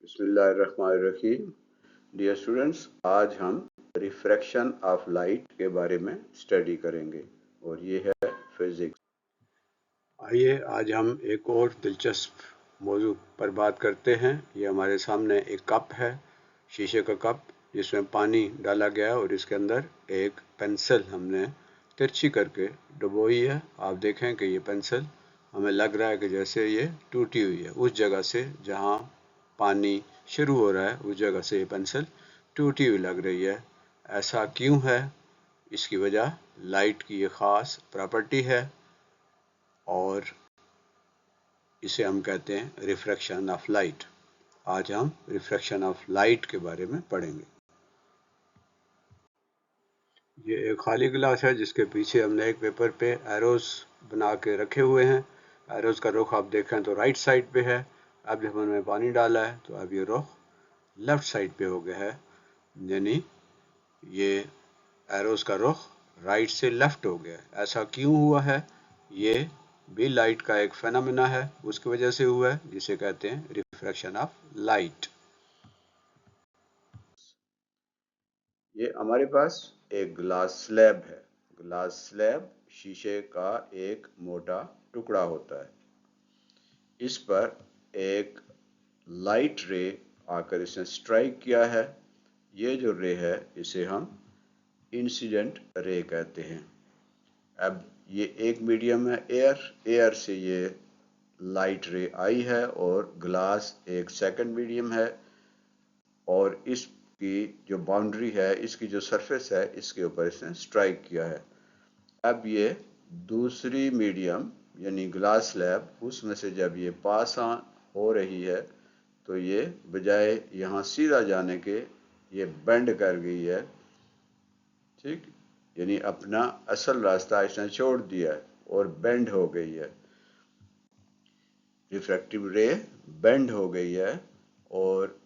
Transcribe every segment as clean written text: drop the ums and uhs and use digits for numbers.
बिस्मिल्लाहिर्रहमानिर्रहीम। Dear students, आज हम रिफ्रैक्शन ऑफ लाइट के बारे में स्टडी करेंगे और ये है फिज़िक्स। आइए आज हम एक और दिलचस्प मौजू पर बात करते हैं। ये हमारे सामने एक कप है, शीशे का कप, जिसमें पानी डाला गया है और इसके अंदर एक पेंसिल हमने तिरछी करके डुबोई है। आप देखें कि ये पेंसिल हमें लग रहा है कि जैसे ये टूटी हुई है। उस जगह से जहाँ पानी शुरू हो रहा है उस जगह से ये पेंसिल टूटी हुई लग रही है। ऐसा क्यों है? इसकी वजह लाइट की ये ख़ास प्रॉपर्टी है और इसे हम कहते हैं रिफ्रैक्शन ऑफ लाइट। आज हम रिफ्रैक्शन ऑफ लाइट के बारे में पढ़ेंगे। ये एक खाली गिलास है जिसके पीछे हमने एक पेपर पे एरोस बना के रखे हुए हैं। एरोस का रुख आप देखें तो राइट साइड पे है। अब जब हमने पानी डाला है तो अब ये रुख लेफ़्ट साइड पे हो गया है, यानी ये एरोस का रुख राइट से लेफ़्ट हो गया है। ऐसा क्यों हुआ है? ये भी लाइट का एक फेनोमेना है, उसकी वजह से हुआ है, जिसे कहते हैं रिफ्रैक्शन ऑफ लाइट। ये हमारे पास एक ग्लास स्लैब है। ग्लास स्लैब शीशे का एक मोटा टुकड़ा होता है। इस पर एक लाइट रे आकर इसने स्ट्राइक किया है। ये जो रे है इसे हम इंसिडेंट रे कहते हैं। अब ये एक मीडियम है एयर, एयर से ये लाइट रे आई है और ग्लास एक सेकंड मीडियम है और इसकी जो बाउंड्री है, इसकी जो सरफेस है, इसके ऊपर इसने स्ट्राइक किया है। अब ये दूसरी मीडियम यानी ग्लास स्लैब, उसमें से जब ये पास हो रही है तो ये बजाय यहाँ सीधा जाने के ये बेंड कर गई है। ठीक, यानी अपना असल रास्ता इसने छोड़ दिया है और बेंड हो गई है। रिफ्रैक्टिव रे बेंड हो गई है और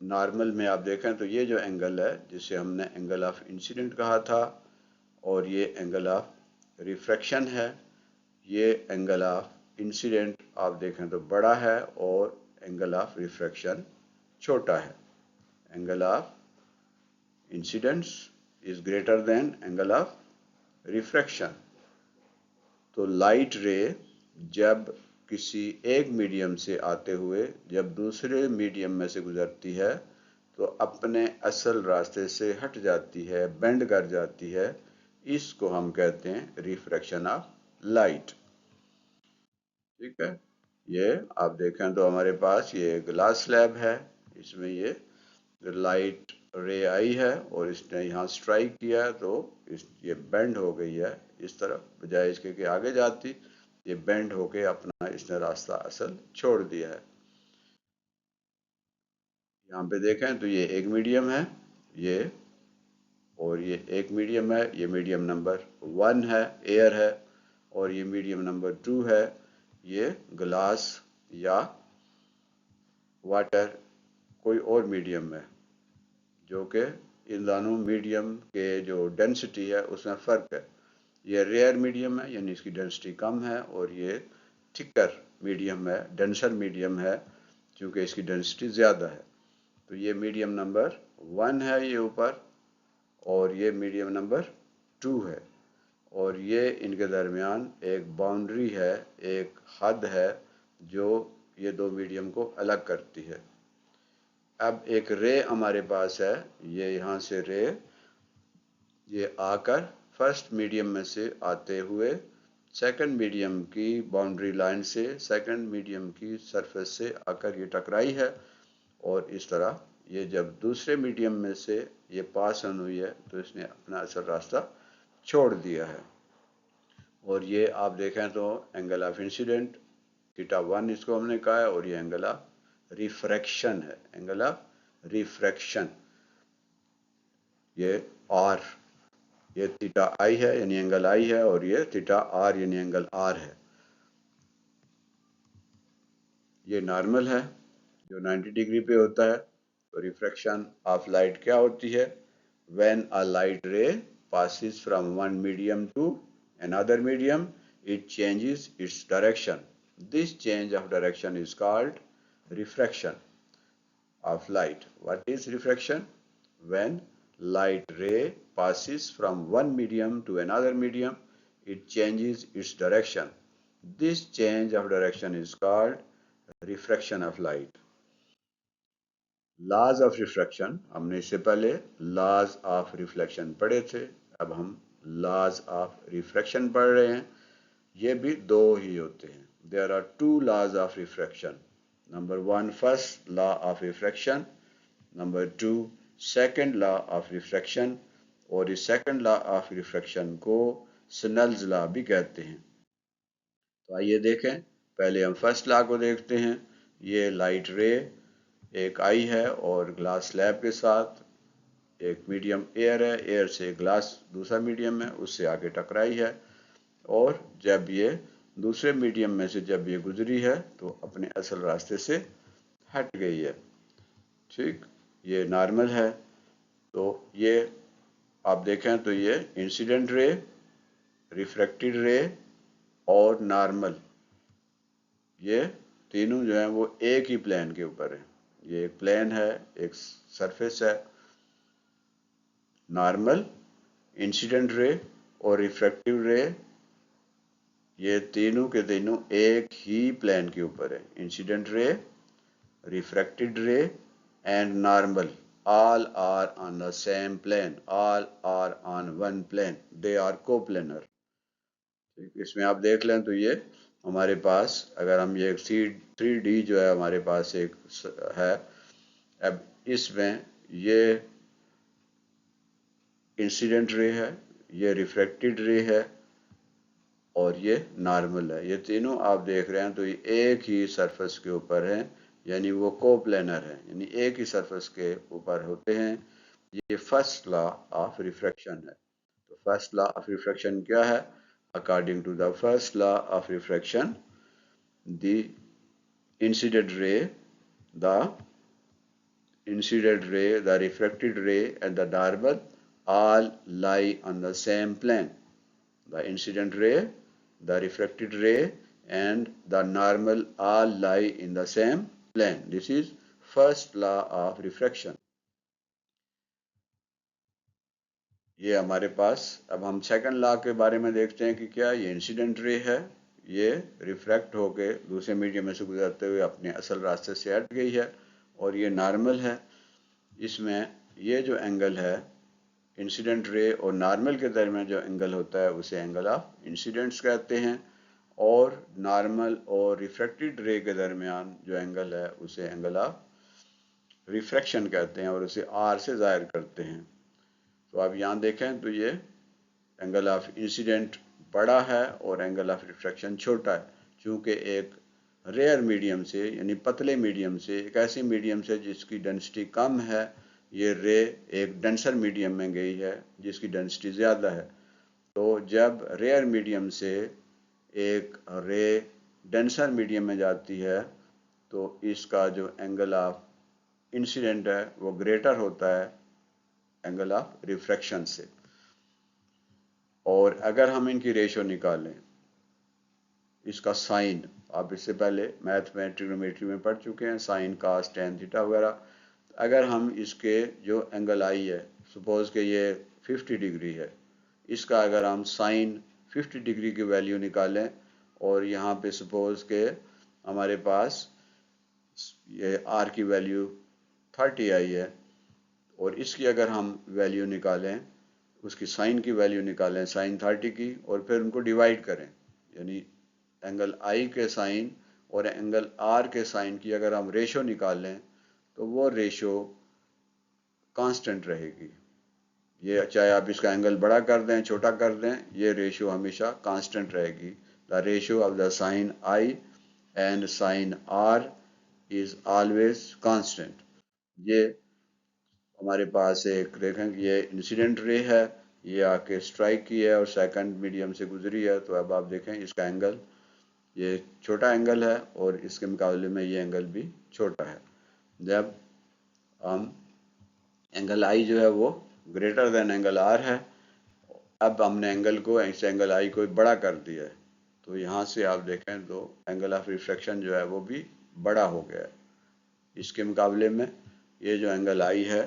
नॉर्मल में आप देखें तो ये जो एंगल है, जिसे हमने एंगल ऑफ इंसिडेंट कहा था, और ये एंगल ऑफ रिफ्रैक्शन है। ये एंगल ऑफ इंसिडेंट आप देखें तो बड़ा है और एंगल ऑफ रिफ्रैक्शन छोटा है। Angle of incidence is greater than angle of refraction. तो लाइट रे जब किसी एक मीडियम से आते हुए जब दूसरे मीडियम में से गुजरती है तो अपने असल रास्ते से हट जाती है, बेंड कर जाती है। इसको हम कहते हैं रिफ्रैक्शन ऑफ लाइट। ठीक है, ये आप देखें तो हमारे पास ये ग्लास स्लैब है, इसमें ये लाइट रे आई है और इसने यहाँ स्ट्राइक किया है तो ये बेंड हो गई है इस तरफ, बजाय इसके कि आगे जाती, ये बेंड होके अपना इसने रास्ता असल छोड़ दिया है। यहाँ पे देखें तो ये एक मीडियम है, ये और ये एक मीडियम है, ये मीडियम नंबर 1 है, एयर है, और ये मीडियम नंबर 2 है, ये ग्लास या वाटर कोई और मीडियम है, जो कि इन दोनों मीडियम के जो डेंसिटी है उसमें फ़र्क है। ये रेयर मीडियम है यानी इसकी डेंसिटी कम है और ये थिकर मीडियम है, डेंसर मीडियम है, क्योंकि इसकी डेंसिटी ज़्यादा है। तो ये मीडियम नंबर 1 है ये ऊपर, और ये मीडियम नंबर 2 है, और ये इनके दरमियान एक बाउंड्री है, एक हद है जो ये दो मीडियम को अलग करती है। अब एक रे हमारे पास है, ये यहाँ से रे ये आकर फर्स्ट मीडियम में से आते हुए सेकंड मीडियम की बाउंड्री लाइन से, सेकंड मीडियम की सरफेस से आकर ये टकराई है और इस तरह ये जब दूसरे मीडियम में से ये पास ऑन हुई है तो इसने अपना असल रास्ता छोड़ दिया है। और ये आप देखें तो एंगल ऑफ इंसिडेंट θ1 इसको हमने कहा है, और ये एंगल ऑफ रिफ्रैक्शन है, एंगल ऑफ रिफ्रैक्शन ये R, ये θi है यानी एंगल I है, और ये θr यानी एंगल R है। ये नॉर्मल है जो 90 डिग्री पे होता है। तो रिफ्रैक्शन ऑफ लाइट क्या होती है? व्हेन अ लाइट रे passes from one medium to another medium, it changes its direction. This change of direction is called refraction. of light. What is refraction? When light ray passes from one medium to another medium, it changes its direction. This change of direction is called refraction of light. Laws of refraction, हमने इससे पहले laws of reflection पढ़े थे, अब हम laws of refraction पढ़ रहे हैं. ये भी दो ही होते हैं. There are two laws of refraction. Number one, first law of refraction. Number two, second law of refraction. और इस second law of refraction को Snell's law भी कहते हैं. तो आइए देखें. पहले हम फर्स्ट लॉ को देखते हैं. ये लाइट रे एक आई है और ग्लास स्लैब के साथ एक मीडियम एयर है, एयर से ग्लास दूसरा मीडियम है, उससे आगे टकराई है और जब ये दूसरे मीडियम में से जब ये गुजरी है तो अपने असल रास्ते से हट गई है. ठीक, ये नॉर्मल है. तो ये आप देखें तो ये इंसिडेंट रे, रिफ्रैक्टेड रे और नॉर्मल, ये तीनों जो हैं वो एक ही प्लेन के ऊपर है. ये एक प्लेन है, एक सरफेस है. नॉर्मल, इंसिडेंट रे और रिफ्रैक्टिव रे, ये तीनों के तीनों एक ही प्लेन के ऊपर है. इंसिडेंट रे, रिफ्रैक्टेड रे and normal, all are on the same plane, all are on one plane, they are coplanar. इसमें आप देख लें तो ये हमारे पास अगर हम ये 3D जो है हमारे पास एक है, अब इसमें ये इंसिडेंट रे है, ये रिफ्रैक्टेड रे है और ये नॉर्मल है. ये तीनों आप देख रहे हैं तो ये एक ही सरफेस के ऊपर हैं, यानी वो कोप्लेनर है, यानी एक ही सरफेस के ऊपर होते हैं. ये फर्स्ट लॉ ऑफ रिफ्रैक्शन है. तो फर्स्ट लॉ ऑफ रिफ्रैक्शन क्या है? According to the first law of refraction, the incident ray, the refracted ray and the normal all lie on the same plane. The incident ray, the refracted ray and the normal all lie in the same plane. This is first law of refraction. ये हमारे पास. अब हम second law के बारे में देखते हैं कि क्या ये इंसिडेंट रे है, ये रिफ्रैक्ट होके दूसरे मीडियम में से गुजरते हुए अपने असल रास्ते से हट गई है और ये नॉर्मल है. इसमें ये जो एंगल है इंसिडेंट रे और नॉर्मल के दरमियान जो एंगल होता है उसे एंगल ऑफ इंसिडेंस कहते हैं और नॉर्मल और रिफ्रैक्टेड रे के दरमियान जो एंगल है उसे एंगल ऑफ रिफ्रैक्शन कहते हैं और उसे आर से ज़ाहिर करते हैं. तो आप यहाँ देखें तो ये एंगल ऑफ इंसिडेंट बड़ा है और एंगल ऑफ रिफ्रैक्शन छोटा है, चूँकि एक रेयर मीडियम से यानी पतले मीडियम से एक ऐसी मीडियम से जिसकी डेंसिटी कम है, ये रे एक डेंसर मीडियम में गई है जिसकी डेंसिटी ज़्यादा है. तो जब रेयर मीडियम से एक रे डेंसर मीडियम में जाती है तो इसका जो एंगल ऑफ इंसिडेंट है वो ग्रेटर होता है एंगल ऑफ रिफ्रैक्शन से. और अगर हम इनकी रेशो निकालें, इसका साइन आप इससे पहले मैथ में ट्रिग्नोमेट्री में पढ़ चुके हैं, साइन कास टेन थीटा वगैरह. अगर हम इसके जो एंगल आई है, सपोज के ये 50 डिग्री है, इसका अगर हम साइन 50 डिग्री की वैल्यू निकालें और यहाँ पे सपोज के हमारे पास ये आर की वैल्यू 30 आई है और इसकी अगर हम वैल्यू निकालें, उसकी साइन की वैल्यू निकालें साइन 30 की और फिर उनको डिवाइड करें, यानी एंगल आई के साइन और एंगल आर के साइन की अगर हम रेशो निकाल लें तो वो रेशो कांस्टेंट रहेगी. ये चाहे आप इसका एंगल बड़ा कर दें छोटा कर दें, ये रेशो हमेशा कांस्टेंट रहेगी. The ratio of the sine I and sine R is always constant. ये हमारे पास एक देखें कि ये इंसिडेंट रे है, ये आके स्ट्राइक की है और सेकंड मीडियम से गुजरी है. तो अब आप देखें इसका एंगल ये छोटा एंगल है और इसके मुकाबले में ये एंगल भी छोटा है. जब हम एंगल आई जो है वो ग्रेटर देन एंगल आर है, अब हमने एंगल को इस एंगल आई को बड़ा कर दिया है, तो यहाँ से आप देखें तो एंगल ऑफ रिफ्रैक्शन जो है वो भी बड़ा हो गया है. इसके मुकाबले में ये जो एंगल आई है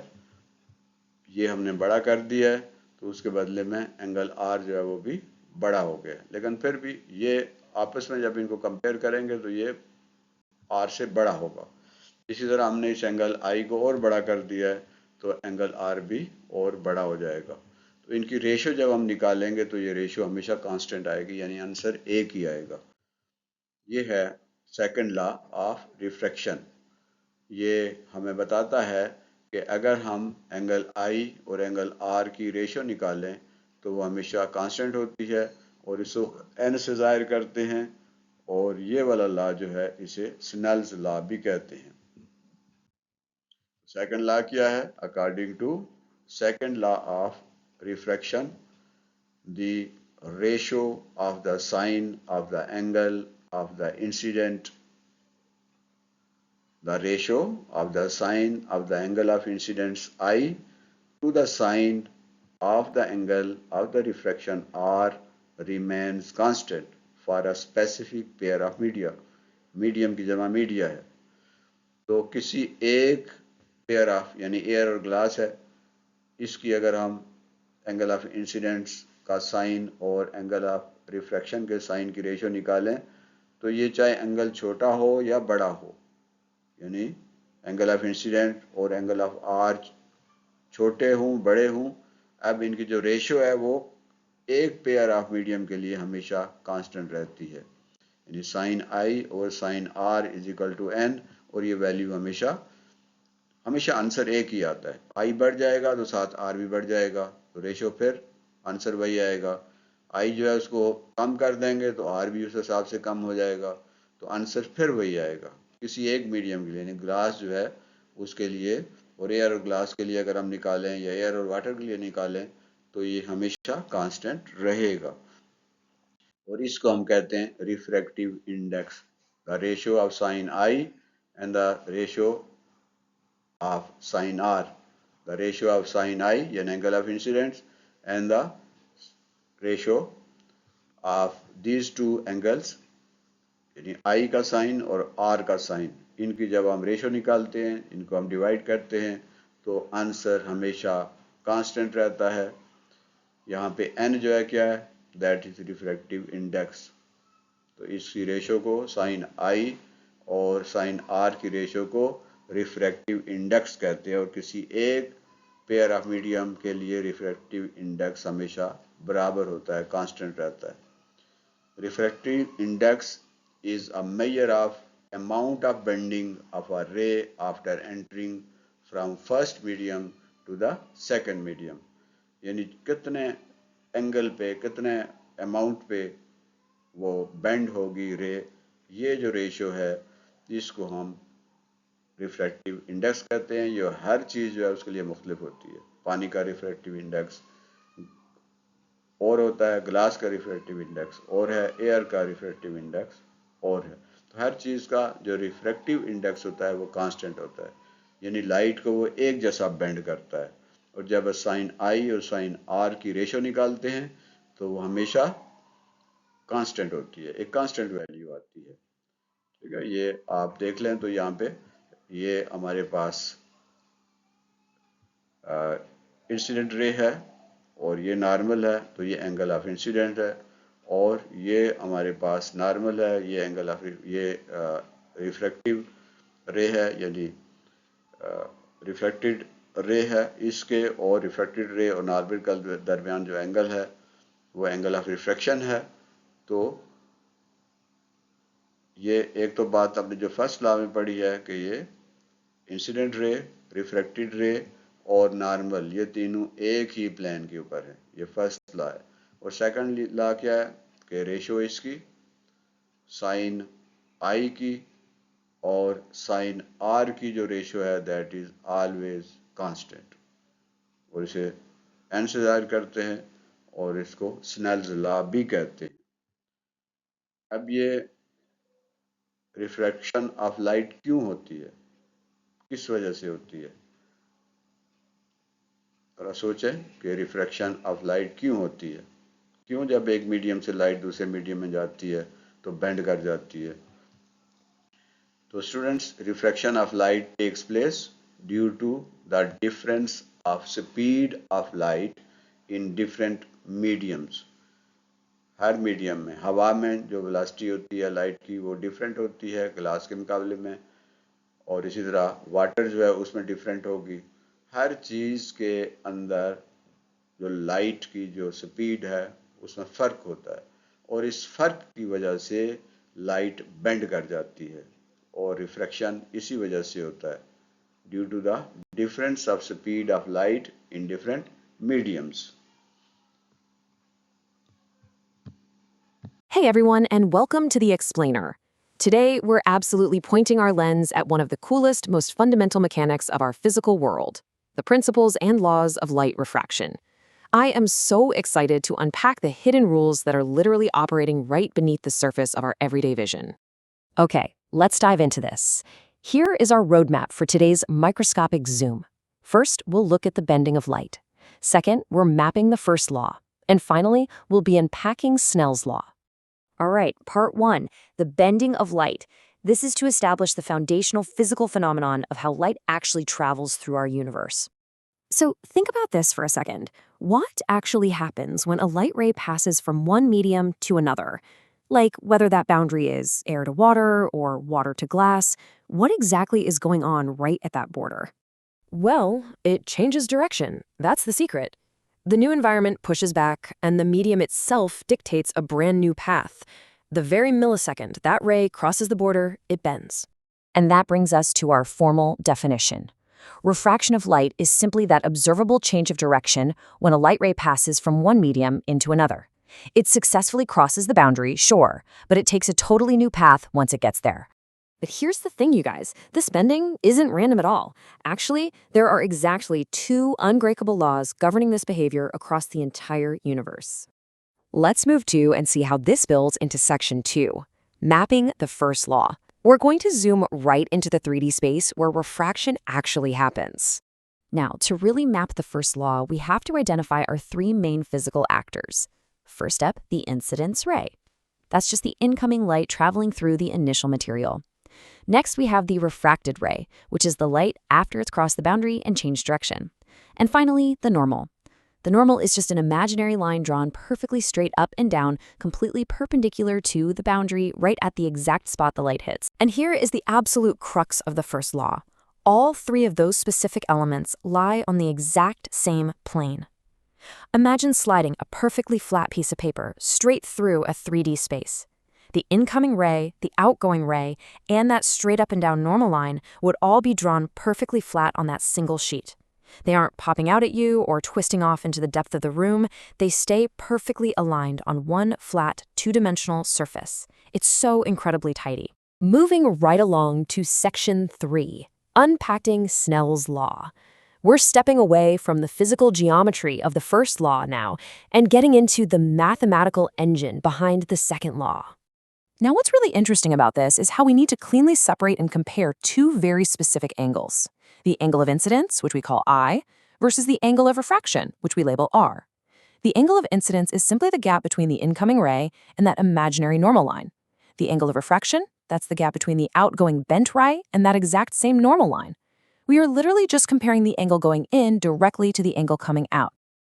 ये हमने बड़ा कर दिया है, तो उसके बदले में एंगल आर जो है वो भी बड़ा हो गया। लेकिन फिर भी ये आपस में जब इनको कंपेयर करेंगे तो ये आर से बड़ा होगा। इसी तरह हमने इस एंगल आई को और बड़ा कर दिया है, तो एंगल आर भी और बड़ा हो जाएगा। तो इनकी रेशियो जब हम निकालेंगे तो ये रेशियो हमेशा कांस्टेंट आएगी, यानी आंसर एक ही आएगा। ये है सेकंड लॉ ऑफ रिफ्रैक्शन। ये हमें बताता है कि अगर हम एंगल आई और एंगल आर की रेशियो निकालें तो वो हमेशा कांस्टेंट होती है, और इसको एन से ज़ाहिर करते हैं, और ये वाला लॉ जो है इसे स्नेल्स लॉ भी कहते हैं। सेकंड लॉ क्या है? According to second law of refraction, the ratio of the sine of the angle of the incident, the ratio of the sine of the angle of incidence I to the sine of the angle of the refraction R remains constant for a specific pair of media. Medium की जमा media है, तो किसी एक pair of यानी air और glass है, इसकी अगर हम एंगल ऑफ इंसिडेंस का साइन और एंगल ऑफ रिफ्रैक्शन के साइन की रेशियो निकालें तो ये चाहे एंगल छोटा हो या बड़ा हो, यानी एंगल ऑफ इंसिडेंट और एंगल ऑफ आर छोटे हों बड़े हों, अब इनकी जो रेशियो है वो एक पेयर ऑफ मीडियम के लिए हमेशा कांस्टेंट रहती है, यानी साइन आई और sine R is equal to N, और ये वैल्यू हमेशा आंसर एक ही आता है। आई बढ़ जाएगा तो साथ आर भी बढ़ जाएगा, तो रेशियो फिर आंसर वही आएगा। आई जो है उसको कम कर देंगे तो आर भी उस हिसाब से कम हो जाएगा, तो आंसर फिर वही आएगा किसी एक मीडियम के लिए, यानी ग्लास जो है उसके लिए, और एयर और ग्लास के लिए अगर हम निकालें या एयर और वाटर के लिए निकालें तो ये हमेशा कांस्टेंट रहेगा, और इसको हम कहते हैं refractive index, the ratio of sine I and the ratio of sin r, the ratio of sin I, an angle of incidence, and the ratio of these two angles, यानी I का sign और R का sign, इनकी जब हम ratio निकालते हैं, इनको हम डिवाइड करते हैं, तो आंसर हमेशा कांस्टेंट रहता है। यहाँ पे n जो है क्या है? That is refractive index. तो इसकी रेशियो को साइन I और साइन R की रेशियो को रिफ्रैक्टिव इंडेक्स कहते हैं, और किसी एक पेयर ऑफ मीडियम के लिए रिफ्रैक्टिव इंडेक्स हमेशा बराबर होता है, कांस्टेंट रहता है। Refractive index is a measure of amount of bending of a ray after entering from first medium to the second medium, यानी कितने एंगल पे, कितने अमाउंट पे वो बेंड होगी रे, ये जो रेशियो है इसको हम रिफ्रैक्टिव इंडेक्स कहते हैं। ये हर चीज़ जो है उसके लिए मुख्तलिफ होती है। पानी का रिफ्रैक्टिव इंडेक्स और होता है, ग्लास का रिफ्रैक्टिव इंडेक्स और है, एयर का रिफ्रैक्टिव इंडेक्स और है। तो हर चीज़ का जो रिफ्रैक्टिव इंडेक्स होता है वो कांस्टेंट होता है, यानी लाइट को वो एक जैसा बेंड करता है। और जब साइन आई और साइन आर की रेशियो निकालते हैं तो वो हमेशा कांस्टेंट होती है, एक कांस्टेंट वैल्यू आती है। ठीक है, ये आप देख लें तो यहाँ पे ये हमारे पास इंसिडेंट रे है और ये नॉर्मल है, तो ये एंगल ऑफ इंसिडेंट है, और ये हमारे पास नॉर्मल है, ये एंगल ऑफ ये रिफ्रैक्टिव रे है, यानी रिफ्लेक्टेड रे है इसके, और रिफ्लेक्टेड रे और नॉर्मल के दरमियान जो एंगल है वो एंगल ऑफ रिफ्रैक्शन है। तो ये एक तो बात आपने जो फर्स्ट लॉ में पढ़ी है कि ये इंसिडेंट रे, रिफ्रैक्टेड रे और नॉर्मल, ये तीनों एक ही प्लेन के ऊपर है, ये फर्स्ट लॉ है। और सेकंड लॉ क्या है कि रेशियो इसकी साइन आई की और साइन आर की जो रेशियो है दैट इज ऑलवेज कांस्टेंट, और इसे एन से जाहिर करते हैं और इसको स्नेल्स लॉ भी कहते हैं। अब ये रिफ्रैक्शन ऑफ लाइट क्यों होती है, किस वजह से होती है? थोड़ा सोचें कि रिफ्रैक्शन ऑफ लाइट क्यों होती है, क्यों जब एक मीडियम से लाइट दूसरे मीडियम में जाती है तो बेंड कर जाती है? तो students, refraction of light takes place due to the difference of speed of light in different mediums. Her medium में, हवा में जो वेलोसिटी होती है लाइट की वो डिफरेंट होती है ग्लास के मुकाबले में, और इसी तरह वाटर जो है उसमें डिफरेंट होगी। हर चीज़ के अंदर जो लाइट की जो स्पीड है उसमें फ़र्क होता है, और इस फ़र्क की वजह से लाइट बेंड कर जाती है, और रिफ्रैक्शन इसी वजह से होता है, due to the difference of speed of light in different mediums. Hey everyone, and welcome to The Explainer. Today, we're absolutely pointing our lens at one of the coolest, most fundamental mechanics of our physical world, the principles and laws of light refraction. I am so excited to unpack the hidden rules that are literally operating right beneath the surface of our everyday vision. Okay, let's dive into this. Here is our roadmap for today's microscopic zoom. First, we'll look at the bending of light. Second, we're mapping the first law. And finally, we'll be unpacking Snell's law. All right, part 1, the bending of light. This is to establish the foundational physical phenomenon of how light actually travels through our universe. So think about this for a second. What actually happens when a light ray passes from one medium to another? Like whether that boundary is air to water or water to glass, what exactly is going on right at that border? Well, it changes direction. That's the secret. The new environment pushes back, and the medium itself dictates a brand new path. The very millisecond that ray crosses the border, it bends. And that brings us to our formal definition. Refraction of light is simply that observable change of direction when a light ray passes from one medium into another. It successfully crosses the boundary, sure, but it takes a totally new path once it gets there. But here's the thing, you guys. This bending isn't random at all. Actually, there are exactly 2 unbreakable laws governing this behavior across the entire universe. Let's move to and see how this builds into section 2, mapping the first law. We're going to zoom right into the 3D space where refraction actually happens. Now, to really map the first law, we have to identify our 3 main physical actors. First up, the incidence ray. That's just the incoming light traveling through the initial material. Next, we have the refracted ray, which is the light after it's crossed the boundary and changed direction. And finally, the normal. The normal is just an imaginary line drawn perfectly straight up and down, completely perpendicular to the boundary right at the exact spot the light hits. And here is the absolute crux of the first law. All 3 of those specific elements lie on the exact same plane. Imagine sliding a perfectly flat piece of paper straight through a 3D space. The incoming ray, the outgoing ray, and that straight up and down normal line would all be drawn perfectly flat on that single sheet. They aren't popping out at you or twisting off into the depth of the room. They stay perfectly aligned on one flat, 2-dimensional surface. It's so incredibly tidy. Moving right along to section 3, unpacking Snell's law. We're stepping away from the physical geometry of the first law now and getting into the mathematical engine behind the second law. Now, what's really interesting about this is how we need to cleanly separate and compare 2 very specific angles. The angle of incidence, which we call I, versus the angle of refraction, which we label R. The angle of incidence is simply the gap between the incoming ray and that imaginary normal line. The angle of refraction, that's the gap between the outgoing bent ray and that exact same normal line. We are literally just comparing the angle going in directly to the angle coming out.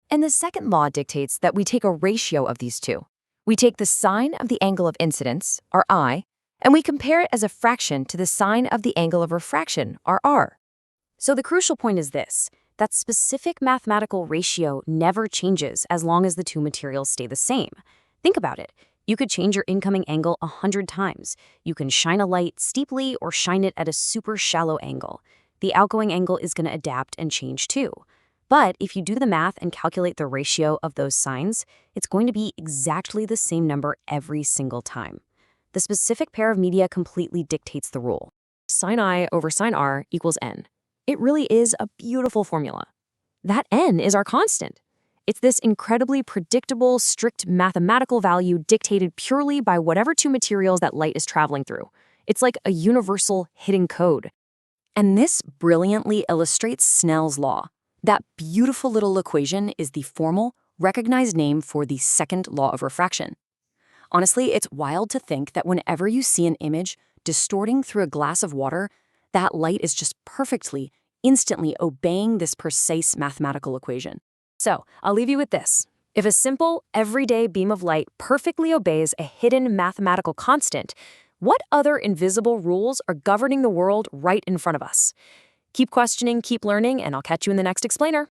And the second law dictates that we take a ratio of these 2. We take the sine of the angle of incidence, our I, and we compare it as a fraction to the sine of the angle of refraction, our R. So the crucial point is this: that specific mathematical ratio never changes as long as the 2 materials stay the same. Think about it. You could change your incoming angle 100 times. You can shine a light steeply or shine it at a super shallow angle. The outgoing angle is going to adapt and change too. But if you do the math and calculate the ratio of those sines, it's going to be exactly the same number every single time. The specific pair of media completely dictates the rule. Sine I over sine R equals N. It really is a beautiful formula. That N is our constant. It's this incredibly predictable, strict mathematical value dictated purely by whatever 2 materials that light is traveling through. It's like a universal hidden code. And this brilliantly illustrates Snell's law. That beautiful little equation is the formal, recognized name for the second law of refraction. Honestly, it's wild to think that whenever you see an image distorting through a glass of water, that light is just perfectly, instantly obeying this precise mathematical equation. So, I'll leave you with this. If a simple, everyday beam of light perfectly obeys a hidden mathematical constant, what other invisible rules are governing the world right in front of us? Keep questioning, keep learning, and I'll catch you in the next explainer.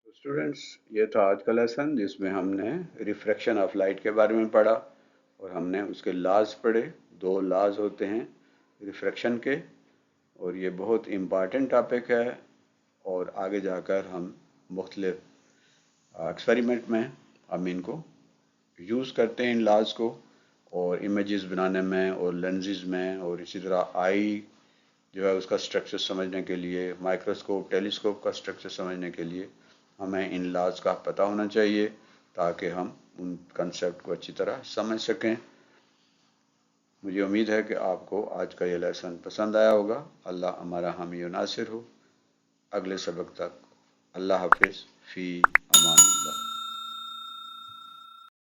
तो students, ये था आज का lesson जिसमें हमने refraction of light के बारे में पढ़ा और हमने उसके लाज पढ़े। 2 लाज होते हैं रिफ्रैक्शन के, और ये बहुत इम्पॉर्टेंट टॉपिक है, और आगे जाकर हम मुख्तलिफ एक्सपेरिमेंट में हम इनको यूज़ करते हैं इन लाज को, और इमेजेस बनाने में और लेंसेज में, और इसी तरह आई जो है उसका स्ट्रक्चर समझने के लिए, माइक्रोस्कोप टेलीस्कोप का स्ट्रक्चर समझने के लिए हमें इन लॉज का पता होना चाहिए, ताकि हम उन कंसेप्ट को अच्छी तरह समझ सकें। मुझे उम्मीद है कि आपको आज का ये लेसन पसंद आया होगा। अल्लाह हमारा हामी व नासिर हो। अगले सबक तक अल्लाह हाफिज़, फ़ी अमान।